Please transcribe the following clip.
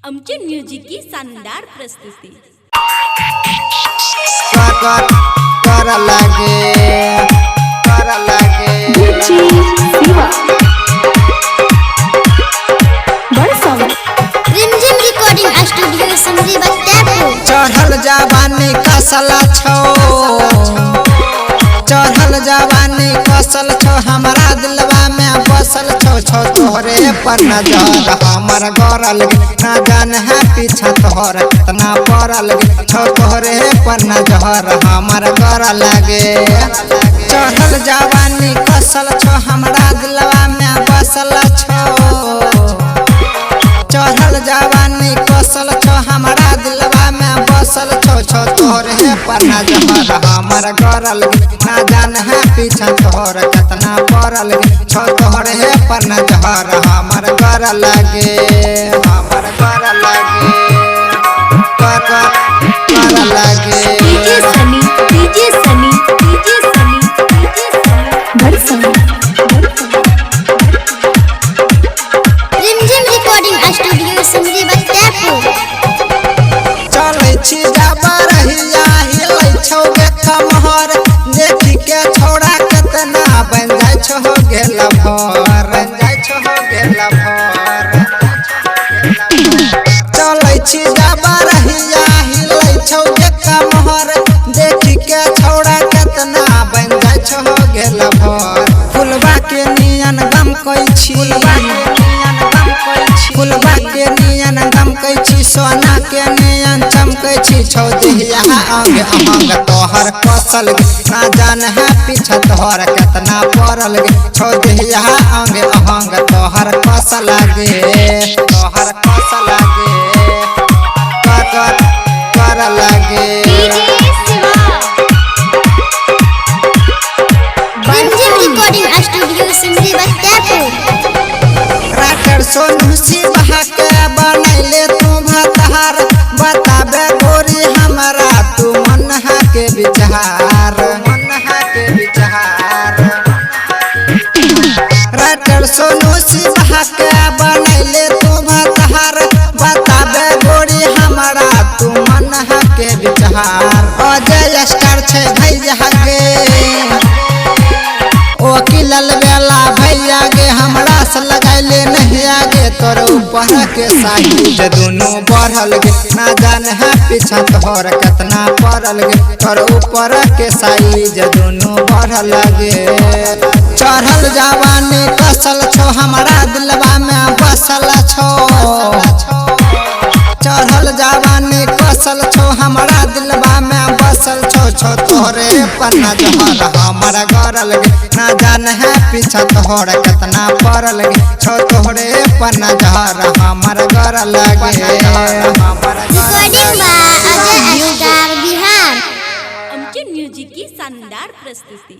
आमचे म्युझिक की शानदार प्रस्तुती कर लागे रिमझिम रिकॉर्डिंग स्टूडियो समरी बत्तेपुर। चढ़ल जवानी कसल छो, चढ़ल जवानी कसल छो, हमारा दिलवा में बसल छो छो तोहरे पर नजर हमर गरल ना जान है पीछा तोहर कितना पड़ल छो तोहरे पर नजर हमर गरल लगे। चढ़ल जवानी कसल छो, हमारा दिलवा में बसल छो, चढ़ल जवानी कसल छो, हमारा दिलवा में बसल छो छो तोहरे पर नजर हमर गरल ना जान है पीछा तोहर कितना पड़ल छो तोहरे पर नजर हमर गरल लगे, हमर गरल लगे, गरल लगे। डीजे सनी डीजे सनी डीजे सनी डीजे सनी रिमझिम रिकॉर्डिंग स्टूडियो समरी बत्तेपुर। चलै छी जाबा रहिया हिलै छौ गे कमहर देखि के छोड़ा कितना बन जाय छौ गेल भर, बन जाय छौ गेल भर। चलै छी जाबा रहिया हिलै छौ गे कमहर देखि के छोड़ा कितना बन जाय छौ गेल भर। फुलबा के नियन गम कइ छी, फुलबा के नियन गम कइ छी, सोना के नियन चमकै छी छौ देहिया अंग अहंग तोहर कसल ना जान है पीछा तोहर कितना पड़ल छौ देहिया अंग अहंग तोहर कसल लागे, तोहर कसल लागे, कर लागे। Rimjhim recording studio Samari Battepur. Writer Sonu Singh के बनैले तू भतार बताबे गोरी हमरा तू मन के विचार, मन के विचार। राइटर सोनू सिंह के बनैले तू भतार बताबे गोरी हमरा तू मन के विचार। अजय स्टार छे भैया गे वकील बेला भैया गे हमरा से लगाइले नहीं आगे तोर ऊपर के साइज दोनों बढ़ल गे ना जान है पीछा तोहर कितना पड़ल गे तोर ऊपर के साइज दोनों बढ़ल गे। चढ़ल जवानी कसल छो, हमारा दिलवा में बसल छो, चढ़ल जवानी कसल छो, हमारा दिलवा में बसल छो छो तोहरे पर नजर हमर गरल गे ना जान है पीछा तोहर कितना पड़ल गे छो तोहरे पर नजर हमर गरल लगे। Recording by Ajay star Bihar. आमचे म्युझिक की शानदार प्रस्तुती।